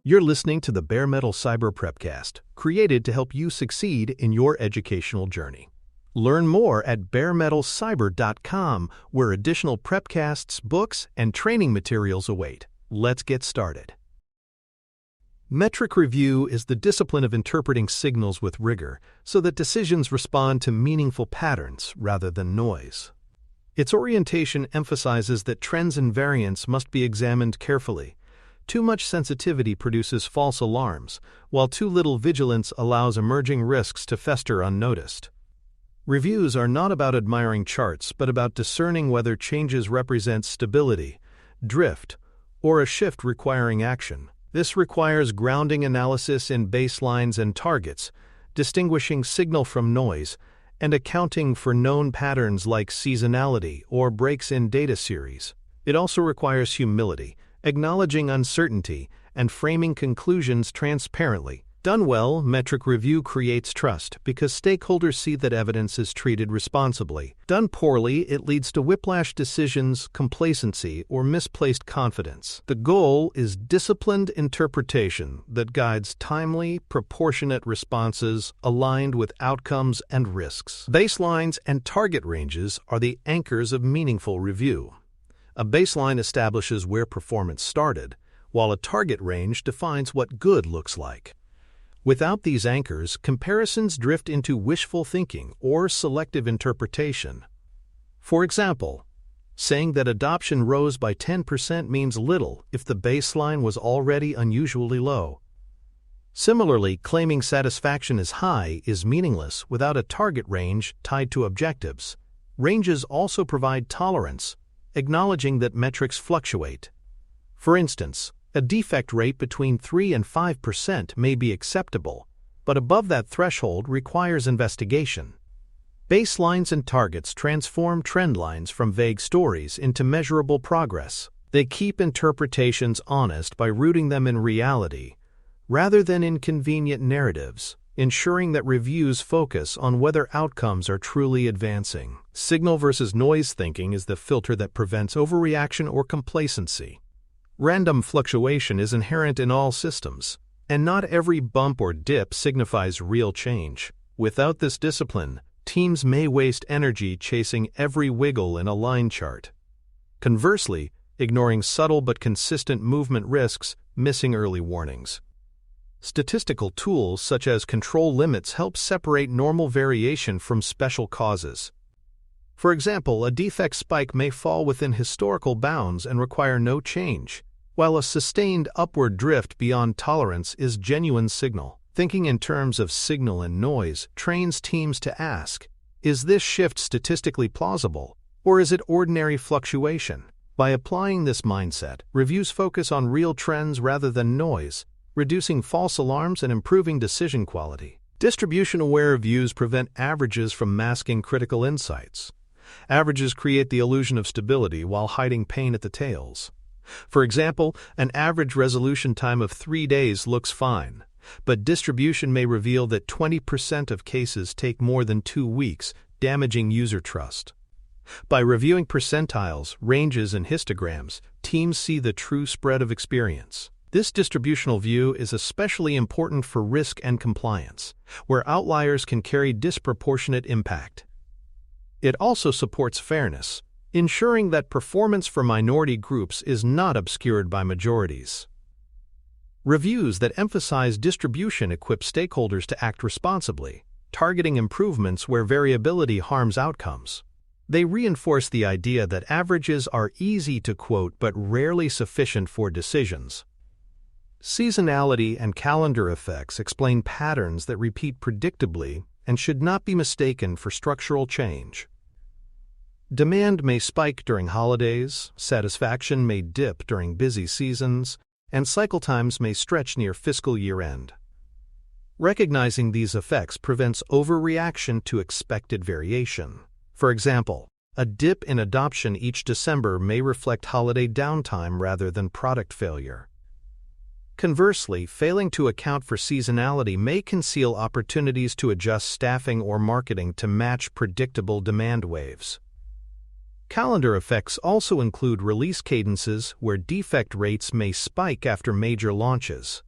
You're listening to the Bare Metal Cyber Prepcast, created to help you succeed in your educational journey. Learn more at baremetalcyber.com, where additional prepcasts, books, and training materials await. Let's get started. Metric review is the discipline of interpreting signals with rigor so that decisions respond to meaningful patterns rather than noise. Its orientation emphasizes that trends and variance must be examined carefully. Too much sensitivity produces false alarms, while too little vigilance allows emerging risks to fester unnoticed. Reviews are not about admiring charts, but about discerning whether changes represent stability, drift, or a shift requiring action. This requires grounding analysis in baselines and targets, distinguishing signal from noise, and accounting for known patterns like seasonality or breaks in data series. It also requires humility, acknowledging uncertainty, and framing conclusions transparently. Done well, metric review creates trust because stakeholders see that evidence is treated responsibly. Done poorly, it leads to whiplash decisions, complacency, or misplaced confidence. The goal is disciplined interpretation that guides timely, proportionate responses aligned with outcomes and risks. Baselines and target ranges are the anchors of meaningful review. A baseline establishes where performance started, while a target range defines what good looks like. Without these anchors, comparisons drift into wishful thinking or selective interpretation. For example, saying that adoption rose by 10% means little if the baseline was already unusually low. Similarly, claiming satisfaction is high is meaningless without a target range tied to objectives. Ranges also provide tolerance, acknowledging that metrics fluctuate. For instance, a defect rate between 3 and 5% may be acceptable, but above that threshold requires investigation. Baselines and targets transform trend lines from vague stories into measurable progress. They keep interpretations honest by rooting them in reality, rather than in convenient narratives, ensuring that reviews focus on whether outcomes are truly advancing. Signal versus noise thinking is the filter that prevents overreaction or complacency. Random fluctuation is inherent in all systems, and not every bump or dip signifies real change. Without this discipline, teams may waste energy chasing every wiggle in a line chart. Conversely, ignoring subtle but consistent movement risks, missing early warnings. Statistical tools such as control limits help separate normal variation from special causes. For example, a defect spike may fall within historical bounds and require no change, while a sustained upward drift beyond tolerance is genuine signal. Thinking in terms of signal and noise trains teams to ask, is this shift statistically plausible, or is it ordinary fluctuation? By applying this mindset, reviews focus on real trends rather than noise, reducing false alarms and improving decision quality. Distribution-aware views prevent averages from masking critical insights. Averages create the illusion of stability while hiding pain at the tails. For example, an average resolution time of 3 days looks fine, but distribution may reveal that 20% of cases take more than 2 weeks, damaging user trust. By reviewing percentiles, ranges, and histograms, teams see the true spread of experience. This distributional view is especially important for risk and compliance, where outliers can carry disproportionate impact. It also supports fairness, ensuring that performance for minority groups is not obscured by majorities. Reviews that emphasize distribution equip stakeholders to act responsibly, targeting improvements where variability harms outcomes. They reinforce the idea that averages are easy to quote but rarely sufficient for decisions. Seasonality and calendar effects explain patterns that repeat predictably and should not be mistaken for structural change. Demand may spike during holidays, satisfaction may dip during busy seasons, and cycle times may stretch near fiscal year-end. Recognizing these effects prevents overreaction to expected variation. For example, a dip in adoption each December may reflect holiday downtime rather than product failure. Conversely, failing to account for seasonality may conceal opportunities to adjust staffing or marketing to match predictable demand waves. Calendar effects also include release cadences where defect rates may spike after major launches.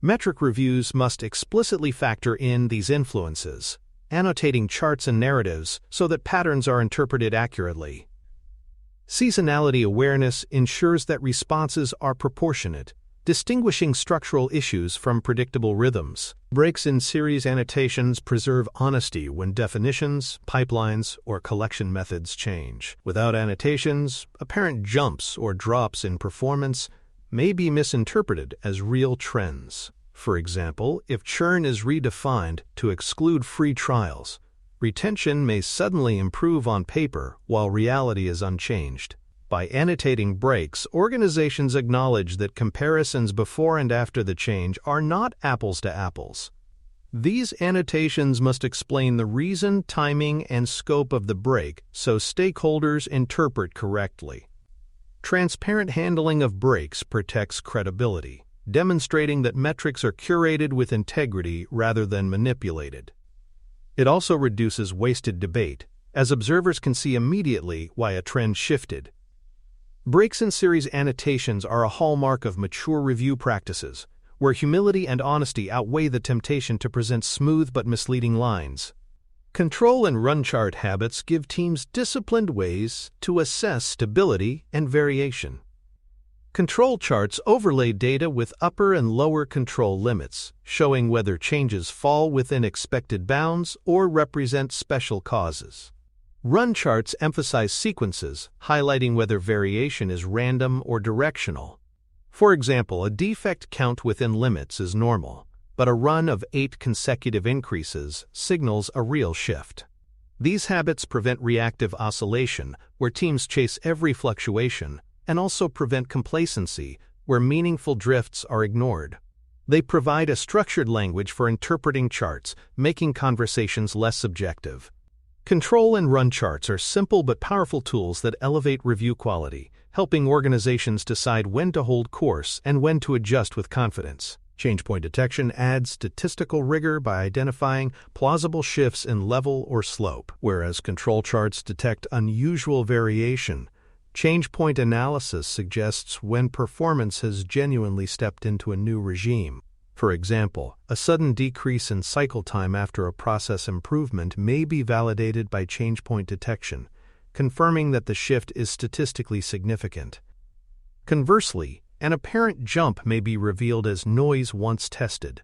Metric reviews must explicitly factor in these influences, annotating charts and narratives so that patterns are interpreted accurately. Seasonality awareness ensures that responses are proportionate, distinguishing structural issues from predictable rhythms. Breaks in series annotations preserve honesty when definitions, pipelines, or collection methods change. Without annotations, apparent jumps or drops in performance may be misinterpreted as real trends. For example, if churn is redefined to exclude free trials, retention may suddenly improve on paper while reality is unchanged. By annotating breaks, organizations acknowledge that comparisons before and after the change are not apples to apples. These annotations must explain the reason, timing, and scope of the break so stakeholders interpret correctly. Transparent handling of breaks protects credibility, demonstrating that metrics are curated with integrity rather than manipulated. It also reduces wasted debate, as observers can see immediately why a trend shifted. Breaks in series annotations are a hallmark of mature review practices, where humility and honesty outweigh the temptation to present smooth but misleading lines. Control and run chart habits give teams disciplined ways to assess stability and variation. Control charts overlay data with upper and lower control limits, showing whether changes fall within expected bounds or represent special causes. Run charts emphasize sequences, highlighting whether variation is random or directional. For example, a defect count within limits is normal, but a run of 8 consecutive increases signals a real shift. These habits prevent reactive oscillation, where teams chase every fluctuation, and also prevent complacency, where meaningful drifts are ignored. They provide a structured language for interpreting charts, making conversations less subjective. Control and run charts are simple but powerful tools that elevate review quality, helping organizations decide when to hold course and when to adjust with confidence. Change point detection adds statistical rigor by identifying plausible shifts in level or slope, whereas control charts detect unusual variation. Change point analysis suggests when performance has genuinely stepped into a new regime. For example, a sudden decrease in cycle time after a process improvement may be validated by change point detection, confirming that the shift is statistically significant. Conversely, an apparent jump may be revealed as noise once tested.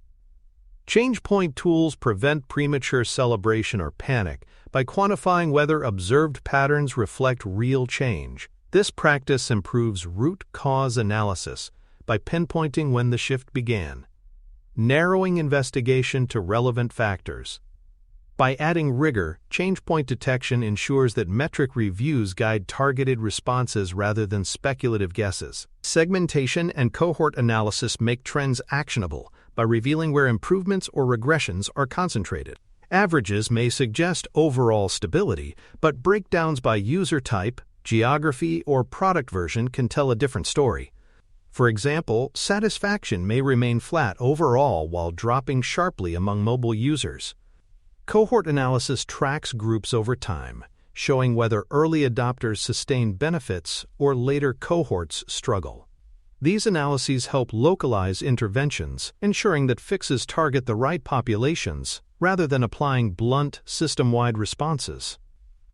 Change point tools prevent premature celebration or panic by quantifying whether observed patterns reflect real change. This practice improves root cause analysis by pinpointing when the shift began, narrowing investigation to relevant factors. By adding rigor, change point detection ensures that metric reviews guide targeted responses rather than speculative guesses. Segmentation and cohort analysis make trends actionable by revealing where improvements or regressions are concentrated. Averages may suggest overall stability, but breakdowns by user type, geography, or product version can tell a different story. For example, satisfaction may remain flat overall while dropping sharply among mobile users. Cohort analysis tracks groups over time, showing whether early adopters sustain benefits or later cohorts struggle. These analyses help localize interventions, ensuring that fixes target the right populations rather than applying blunt, system-wide responses.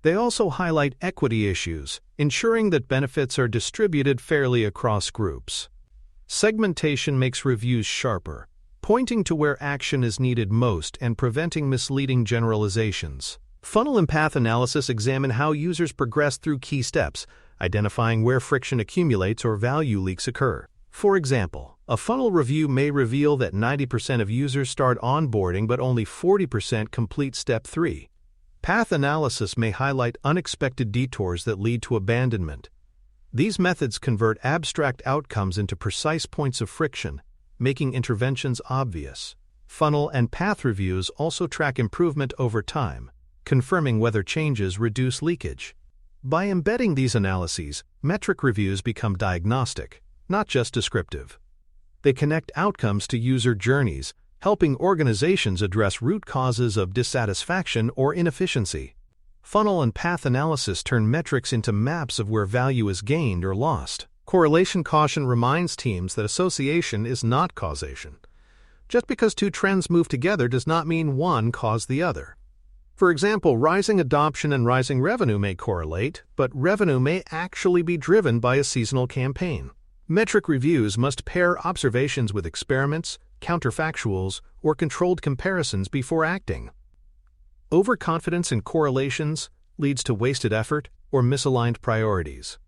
They also highlight equity issues, ensuring that benefits are distributed fairly across groups. Segmentation makes reviews sharper, pointing to where action is needed most and preventing misleading generalizations. Funnel and path analysis examine how users progress through key steps, identifying where friction accumulates or value leaks occur. For example, a funnel review may reveal that 90% of users start onboarding but only 40% complete step 3. Path analysis may highlight unexpected detours that lead to abandonment. These methods convert abstract outcomes into precise points of friction, making interventions obvious. Funnel and path reviews also track improvement over time, confirming whether changes reduce leakage. By embedding these analyses, metric reviews become diagnostic, not just descriptive. They connect outcomes to user journeys, helping organizations address root causes of dissatisfaction or inefficiency. Funnel and path analysis turn metrics into maps of where value is gained or lost. Correlation caution reminds teams that association is not causation. Just because two trends move together does not mean one caused the other. For example, rising adoption and rising revenue may correlate, but revenue may actually be driven by a seasonal campaign. Metric reviews must pair observations with experiments, counterfactuals, or controlled comparisons before acting. Overconfidence in correlations leads to wasted effort or misaligned priorities.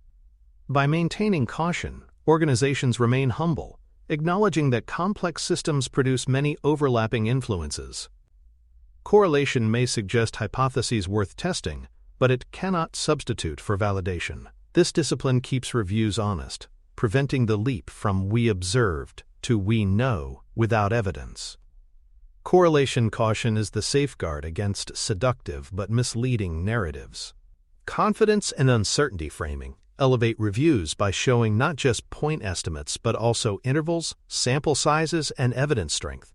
By maintaining caution, organizations remain humble, acknowledging that complex systems produce many overlapping influences. Correlation may suggest hypotheses worth testing, but it cannot substitute for validation. This discipline keeps reviews honest, preventing the leap from "we observed" to "we know" without evidence. Correlation caution is the safeguard against seductive but misleading narratives. Confidence and uncertainty framing elevate reviews by showing not just point estimates but also intervals, sample sizes, and evidence strength.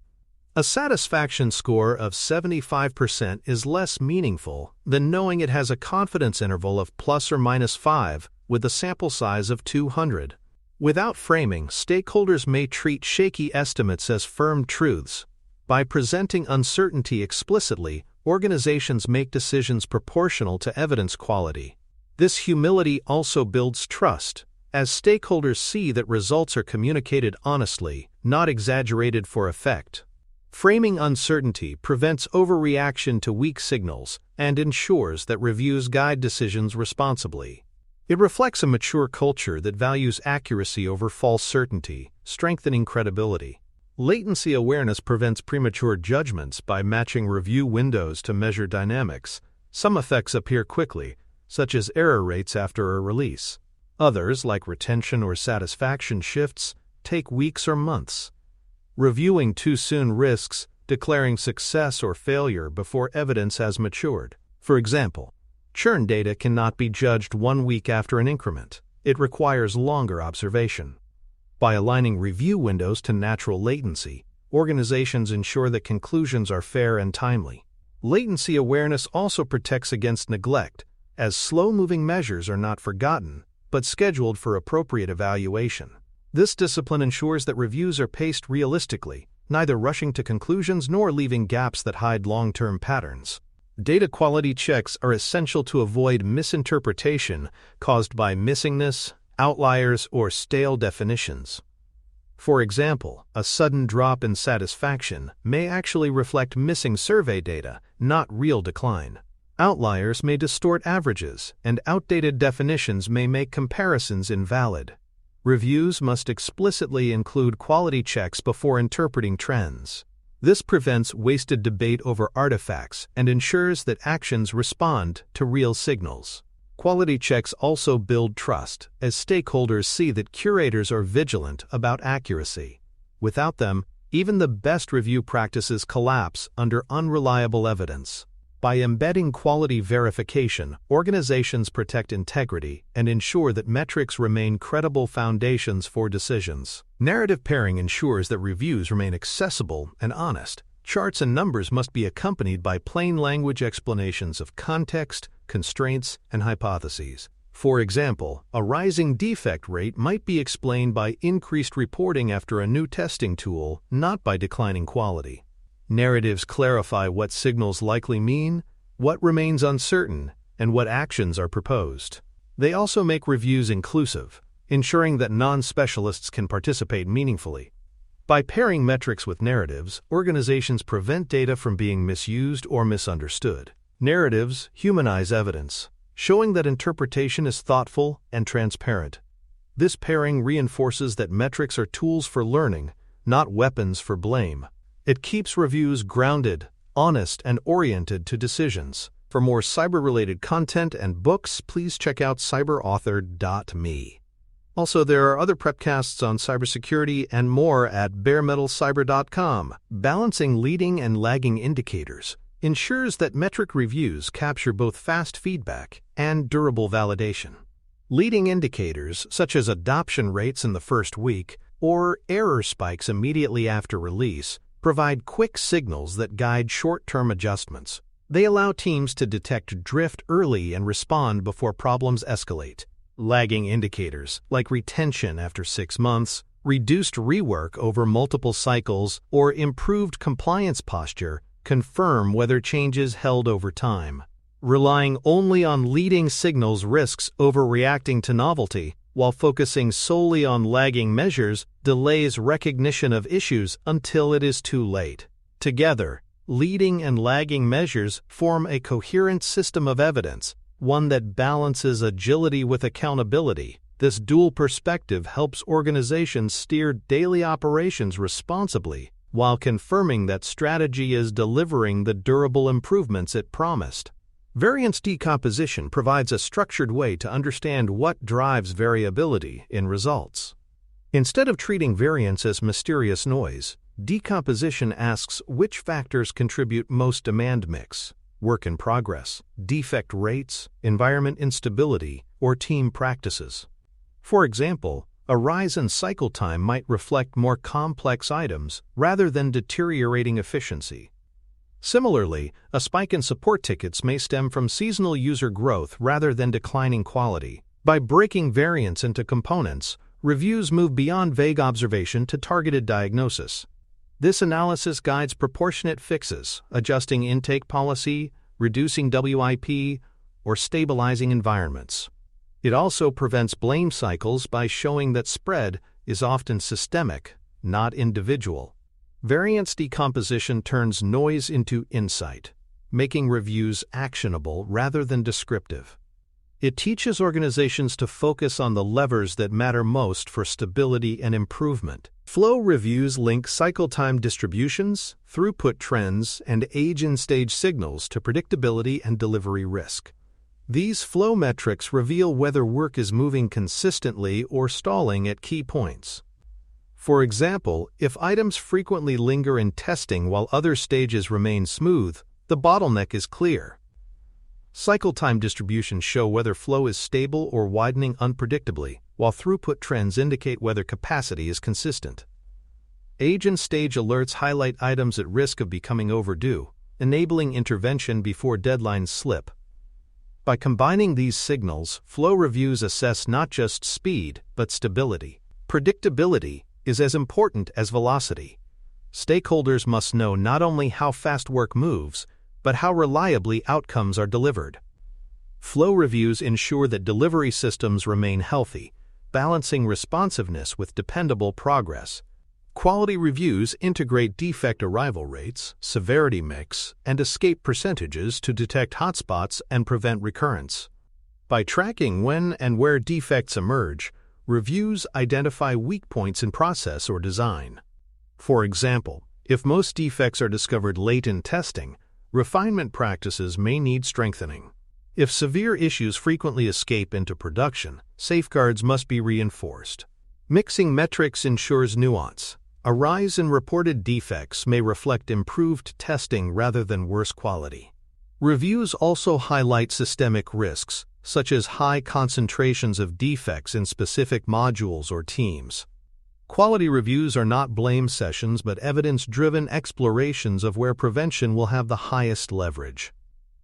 A satisfaction score of 75% is less meaningful than knowing it has a confidence interval of plus or minus 5 with a sample size of 200. Without framing, stakeholders may treat shaky estimates as firm truths. By presenting uncertainty explicitly, organizations make decisions proportional to evidence quality. This humility also builds trust, as stakeholders see that results are communicated honestly, not exaggerated for effect. Framing uncertainty prevents overreaction to weak signals and ensures that reviews guide decisions responsibly. It reflects a mature culture that values accuracy over false certainty, strengthening credibility. Latency awareness prevents premature judgments by matching review windows to measure dynamics. Some effects appear quickly, such as error rates after a release. Others, like retention or satisfaction shifts, take weeks or months. Reviewing too soon risks declaring success or failure before evidence has matured. For example, churn data cannot be judged 1 week after an increment. It requires longer observation. By aligning review windows to natural latency, organizations ensure that conclusions are fair and timely. Latency awareness also protects against neglect, as slow-moving measures are not forgotten, but scheduled for appropriate evaluation. This discipline ensures that reviews are paced realistically, neither rushing to conclusions nor leaving gaps that hide long-term patterns. Data quality checks are essential to avoid misinterpretation caused by missingness, outliers, or stale definitions. For example, a sudden drop in satisfaction may actually reflect missing survey data, not real decline. Outliers may distort averages, and outdated definitions may make comparisons invalid. Reviews must explicitly include quality checks before interpreting trends. This prevents wasted debate over artifacts and ensures that actions respond to real signals. Quality checks also build trust, as stakeholders see that curators are vigilant about accuracy. Without them, even the best review practices collapse under unreliable evidence. By embedding quality verification, organizations protect integrity and ensure that metrics remain credible foundations for decisions. Narrative pairing ensures that reviews remain accessible and honest. Charts and numbers must be accompanied by plain language explanations of context, constraints, and hypotheses. For example, a rising defect rate might be explained by increased reporting after a new testing tool, not by declining quality. Narratives clarify what signals likely mean, what remains uncertain, and what actions are proposed. They also make reviews inclusive, ensuring that non-specialists can participate meaningfully. By pairing metrics with narratives, organizations prevent data from being misused or misunderstood. Narratives humanize evidence, showing that interpretation is thoughtful and transparent. This pairing reinforces that metrics are tools for learning, not weapons for blame. It keeps reviews grounded, honest, and oriented to decisions. For more cyber-related content and books, please check out cyberauthor.me. Also, there are other prepcasts on cybersecurity and more at baremetalcyber.com. Balancing leading and lagging indicators ensures that metric reviews capture both fast feedback and durable validation. Leading indicators, such as adoption rates in the first week or error spikes immediately after release, provide quick signals that guide short-term adjustments. They allow teams to detect drift early and respond before problems escalate. Lagging indicators, like retention after 6 months Reduced rework over multiple cycles or improved compliance posture confirm whether changes held over time. Relying only on leading signals risks overreacting to novelty, while focusing solely on lagging measures delays recognition of issues until it is too late. Together, leading and lagging measures form a coherent system of evidence, one that balances agility with accountability. This dual perspective helps organizations steer daily operations responsibly while confirming that strategy is delivering the durable improvements it promised. Variance decomposition provides a structured way to understand what drives variability in results. Instead of treating variance as mysterious noise, decomposition asks which factors contribute most: demand mix, work in progress, defect rates, environment instability, or team practices. For example, a rise in cycle time might reflect more complex items rather than deteriorating efficiency. Similarly, a spike in support tickets may stem from seasonal user growth rather than declining quality. By breaking variance into components, reviews move beyond vague observation to targeted diagnosis. This analysis guides proportionate fixes, adjusting intake policy, reducing WIP, or stabilizing environments. It also prevents blame cycles by showing that spread is often systemic, not individual. Variance decomposition turns noise into insight, making reviews actionable rather than descriptive. It teaches organizations to focus on the levers that matter most for stability and improvement. Flow reviews link cycle time distributions, throughput trends, and age-in-stage signals to predictability and delivery risk. These flow metrics reveal whether work is moving consistently or stalling at key points. For example, if items frequently linger in testing while other stages remain smooth, the bottleneck is clear. Cycle time distributions show whether flow is stable or widening unpredictably, while throughput trends indicate whether capacity is consistent. Age and stage alerts highlight items at risk of becoming overdue, enabling intervention before deadlines slip. By combining these signals, flow reviews assess not just speed, but stability. Predictability is as important as velocity. Stakeholders must know not only how fast work moves, but how reliably outcomes are delivered. Flow reviews ensure that delivery systems remain healthy, balancing responsiveness with dependable progress. Quality reviews integrate defect arrival rates, severity mix, and escape percentages to detect hotspots and prevent recurrence. By tracking when and where defects emerge, reviews identify weak points in process or design. For example, if most defects are discovered late in testing, refinement practices may need strengthening. If severe issues frequently escape into production, safeguards must be reinforced. Mixing metrics ensures nuance. A rise in reported defects may reflect improved testing rather than worse quality. Reviews also highlight systemic risks, such as high concentrations of defects in specific modules or teams. Quality reviews are not blame sessions but evidence-driven explorations of where prevention will have the highest leverage.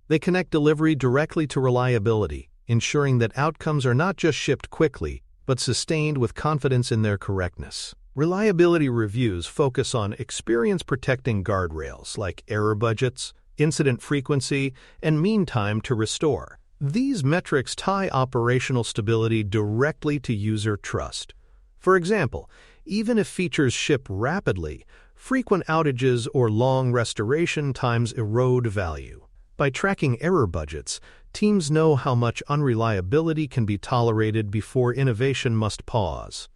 They connect delivery directly to reliability, ensuring that outcomes are not just shipped quickly, but sustained with confidence in their correctness. Reliability reviews focus on experience-protecting guardrails like error budgets, incident frequency, and mean time to restore. These metrics tie operational stability directly to user trust. For example, even if features ship rapidly, frequent outages or long restoration times erode value. By tracking error budgets, teams know how much unreliability can be tolerated before innovation must pause.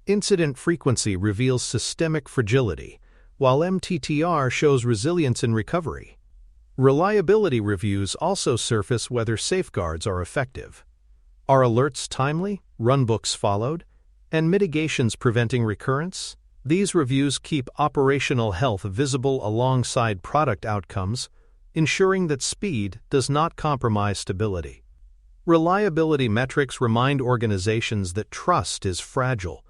Incident frequency reveals systemic fragility, while MTTR shows resilience in recovery. Reliability reviews also surface whether safeguards are effective. Are alerts timely, runbooks followed, and mitigations preventing recurrence? These reviews keep operational health visible alongside product outcomes, ensuring that speed does not compromise stability. Reliability metrics remind organizations that trust is fragile.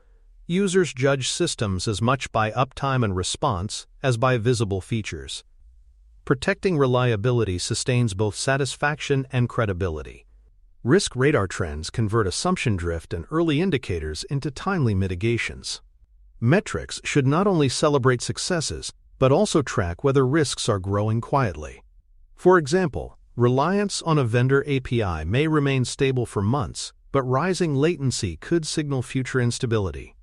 Users judge systems as much by uptime and response as by visible features. Protecting reliability sustains both satisfaction and credibility. Risk radar trends convert assumption drift and early indicators into timely mitigations. Metrics should not only celebrate successes, but also track whether risks are growing quietly. For example, reliance on a vendor API may remain stable for months, but rising latency could signal future instability.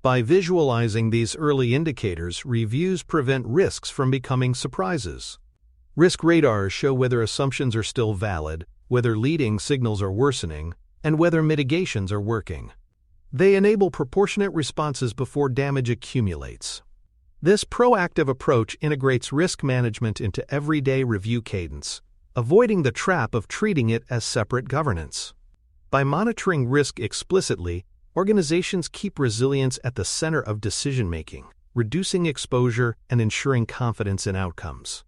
By visualizing these early indicators, reviews prevent risks from becoming surprises. Risk radars show whether assumptions are still valid, whether leading signals are worsening, and whether mitigations are working. They enable proportionate responses before damage accumulates. This proactive approach integrates risk management into everyday review cadence, avoiding the trap of treating it as separate governance. By monitoring risk explicitly, organizations keep resilience at the center of decision-making, reducing exposure and ensuring confidence in outcomes.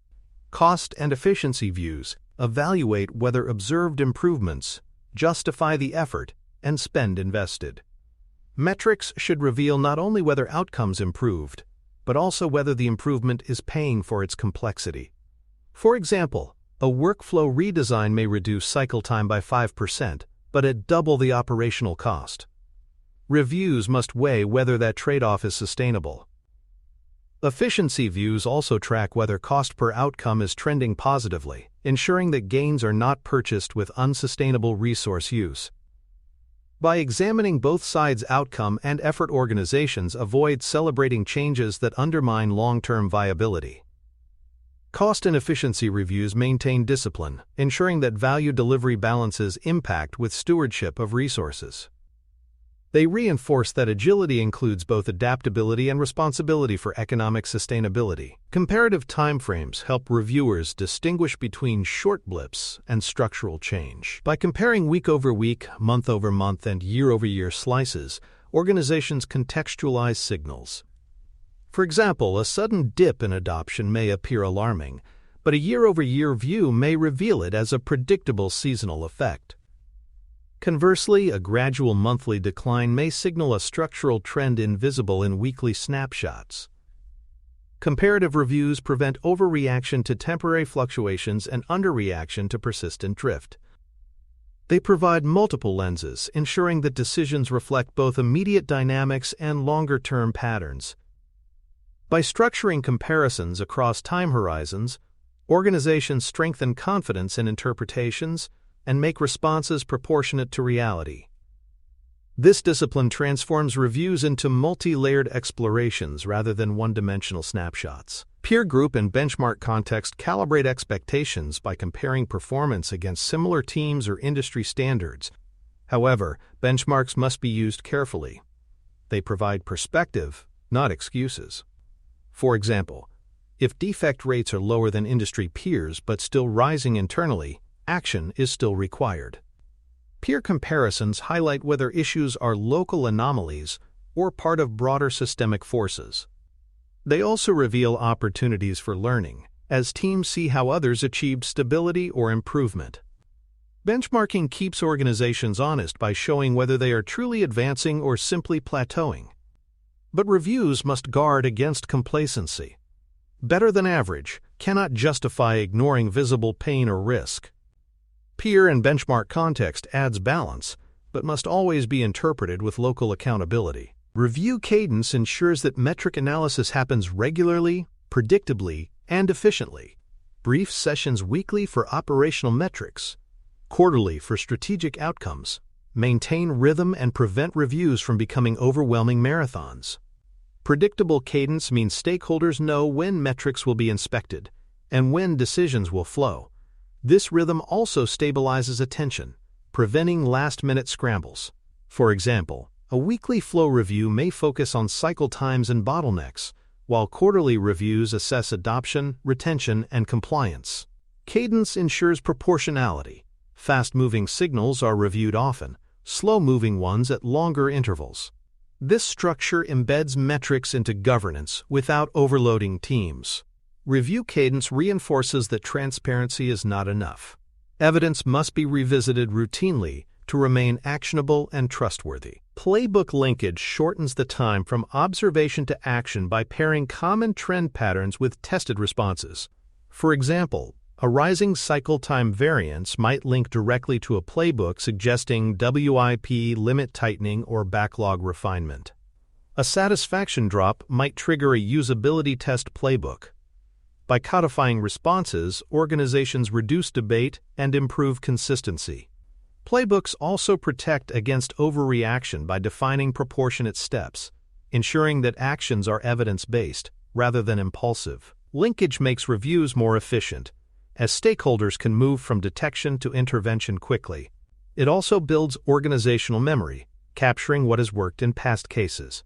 Cost and efficiency views evaluate whether observed improvements justify the effort and spend invested. Metrics should reveal not only whether outcomes improved, but also whether the improvement is paying for its complexity. For example, a workflow redesign may reduce cycle time by 5%, but at double the operational cost. Reviews must weigh whether that trade-off is sustainable. Efficiency views also track whether cost per outcome is trending positively, ensuring that gains are not purchased with unsustainable resource use. By examining both sides' outcome and effort, organizations avoid celebrating changes that undermine long-term viability. Cost and efficiency reviews maintain discipline, ensuring that value delivery balances impact with stewardship of resources. They reinforce that agility includes both adaptability and responsibility for economic sustainability. Comparative timeframes help reviewers distinguish between short blips and structural change. By comparing week-over-week, month-over-month, and year-over-year slices, organizations contextualize signals. For example, a sudden dip in adoption may appear alarming, but a year-over-year view may reveal it as a predictable seasonal effect. Conversely, a gradual monthly decline may signal a structural trend invisible in weekly snapshots. Comparative reviews prevent overreaction to temporary fluctuations and underreaction to persistent drift. They provide multiple lenses, ensuring that decisions reflect both immediate dynamics and longer-term patterns. By structuring comparisons across time horizons, organizations strengthen confidence in interpretations and make responses proportionate to reality. This discipline transforms reviews into multi-layered explorations rather than one-dimensional snapshots. Peer group and benchmark context calibrate expectations by comparing performance against similar teams or industry standards. However, benchmarks must be used carefully. They provide perspective, not excuses. For example, if defect rates are lower than industry peers but still rising internally, action is still required. Peer comparisons highlight whether issues are local anomalies or part of broader systemic forces. They also reveal opportunities for learning, as teams see how others achieved stability or improvement. Benchmarking keeps organizations honest by showing whether they are truly advancing or simply plateauing. But reviews must guard against complacency. Better than average cannot justify ignoring visible pain or risk. Peer and benchmark context adds balance, but must always be interpreted with local accountability. Review cadence ensures that metric analysis happens regularly, predictably, and efficiently. Brief sessions weekly for operational metrics, quarterly for strategic outcomes, maintain rhythm and prevent reviews from becoming overwhelming marathons. Predictable cadence means stakeholders know when metrics will be inspected and when decisions will flow. This rhythm also stabilizes attention, preventing last-minute scrambles. For example, a weekly flow review may focus on cycle times and bottlenecks, while quarterly reviews assess adoption, retention, and compliance. Cadence ensures proportionality. Fast-moving signals are reviewed often, slow-moving ones at longer intervals. This structure embeds metrics into governance without overloading teams. Review cadence reinforces that transparency is not enough. Evidence must be revisited routinely to remain actionable and trustworthy. Playbook linkage shortens the time from observation to action by pairing common trend patterns with tested responses. For example, a rising cycle time variance might link directly to a playbook suggesting WIP limit tightening or backlog refinement. A satisfaction drop might trigger a usability test playbook. By codifying responses, organizations reduce debate and improve consistency. Playbooks also protect against overreaction by defining proportionate steps, ensuring that actions are evidence-based rather than impulsive. Linkage makes reviews more efficient, as stakeholders can move from detection to intervention quickly. It also builds organizational memory, capturing what has worked in past cases.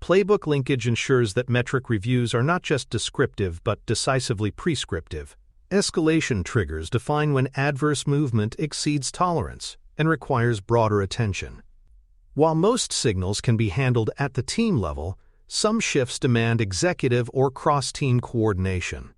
Playbook linkage ensures that metric reviews are not just descriptive but decisively prescriptive. Escalation triggers define when adverse movement exceeds tolerance and requires broader attention. While most signals can be handled at the team level, some shifts demand executive or cross-team coordination.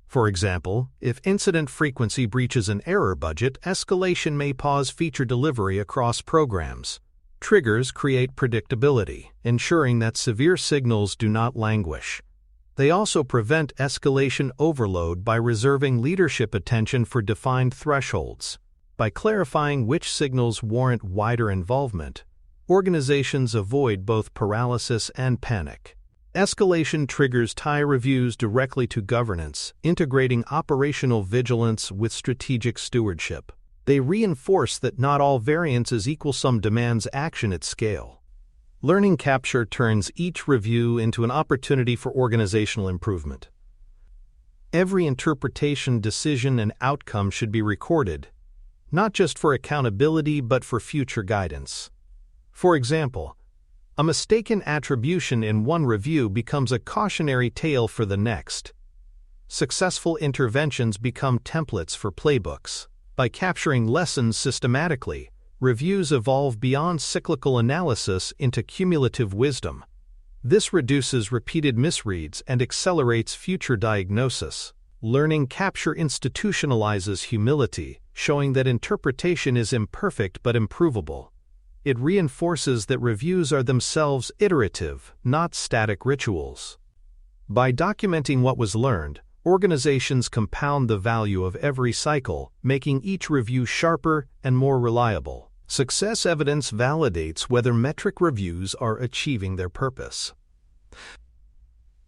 For example, if incident frequency breaches an error budget, escalation may pause feature delivery across programs. Triggers create predictability, ensuring that severe signals do not languish. They also prevent escalation overload by reserving leadership attention for defined thresholds. By clarifying which signals warrant wider involvement, organizations avoid both paralysis and panic. Escalation triggers tie reviews directly to governance, integrating operational vigilance with strategic stewardship. They reinforce that not all variances equal some demands action at scale. Learning capture turns each review into an opportunity for organizational improvement. Every interpretation, decision, and outcome should be recorded, not just for accountability but for future guidance. For example, a mistaken attribution in one review becomes a cautionary tale for the next. Successful interventions become templates for playbooks. By capturing lessons systematically, reviews evolve beyond cyclical analysis into cumulative wisdom. This reduces repeated misreads and accelerates future diagnosis. Learning capture institutionalizes humility, showing that interpretation is imperfect but improvable. It reinforces that reviews are themselves iterative, not static rituals. By documenting what was learned, organizations compound the value of every cycle, making each review sharper and more reliable. Success evidence validates whether metric reviews are achieving their purpose.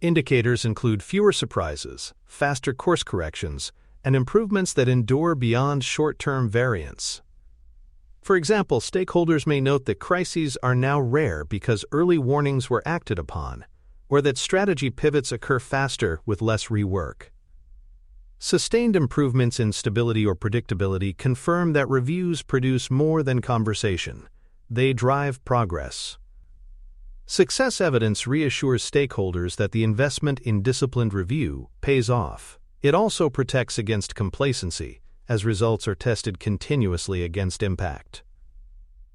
Indicators include fewer surprises, faster course corrections, and improvements that endure beyond short-term variance. For example, stakeholders may note that crises are now rare because early warnings were acted upon, or that strategy pivots occur faster with less rework. Sustained improvements in stability or predictability confirm that reviews produce more than conversation. They drive progress. Success evidence reassures stakeholders that the investment in disciplined review pays off. It also protects against complacency, as results are tested continuously against impact.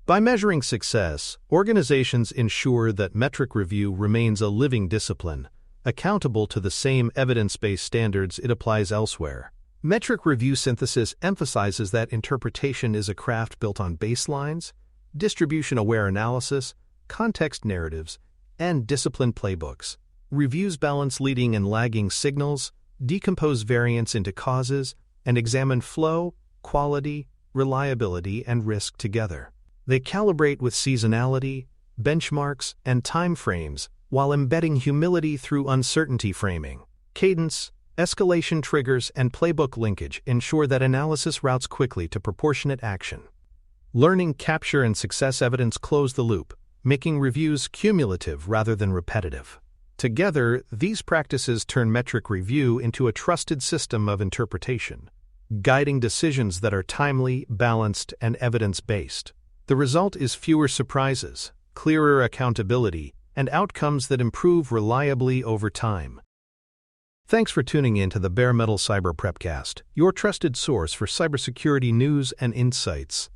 By measuring success, organizations ensure that metric review remains a living discipline, accountable to the same evidence-based standards it applies elsewhere. Metric review synthesis emphasizes that interpretation is a craft built on baselines, distribution-aware analysis, context narratives, and disciplined playbooks. Reviews balance leading and lagging signals, decompose variance into causes, and examine flow, quality, reliability, and risk together. They calibrate with seasonality, benchmarks, and timeframes while embedding humility through uncertainty framing. Cadence, escalation triggers, and playbook linkage ensure that analysis routes quickly to proportionate action. Learning, capture, and success evidence close the loop, making reviews cumulative rather than repetitive. Together, these practices turn metric review into a trusted system of interpretation, guiding decisions that are timely, balanced, and evidence-based. The result is fewer surprises, clearer accountability, and outcomes that improve reliably over time. Thanks for tuning in to the Bare Metal Cyber Prepcast, your trusted source for cybersecurity news and insights.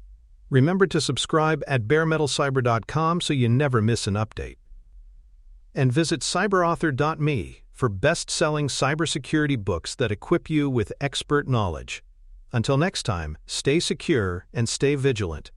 Remember to subscribe at baremetalcyber.com so you never miss an update. And visit cyberauthor.me for best-selling cybersecurity books that equip you with expert knowledge. Until next time, stay secure and stay vigilant.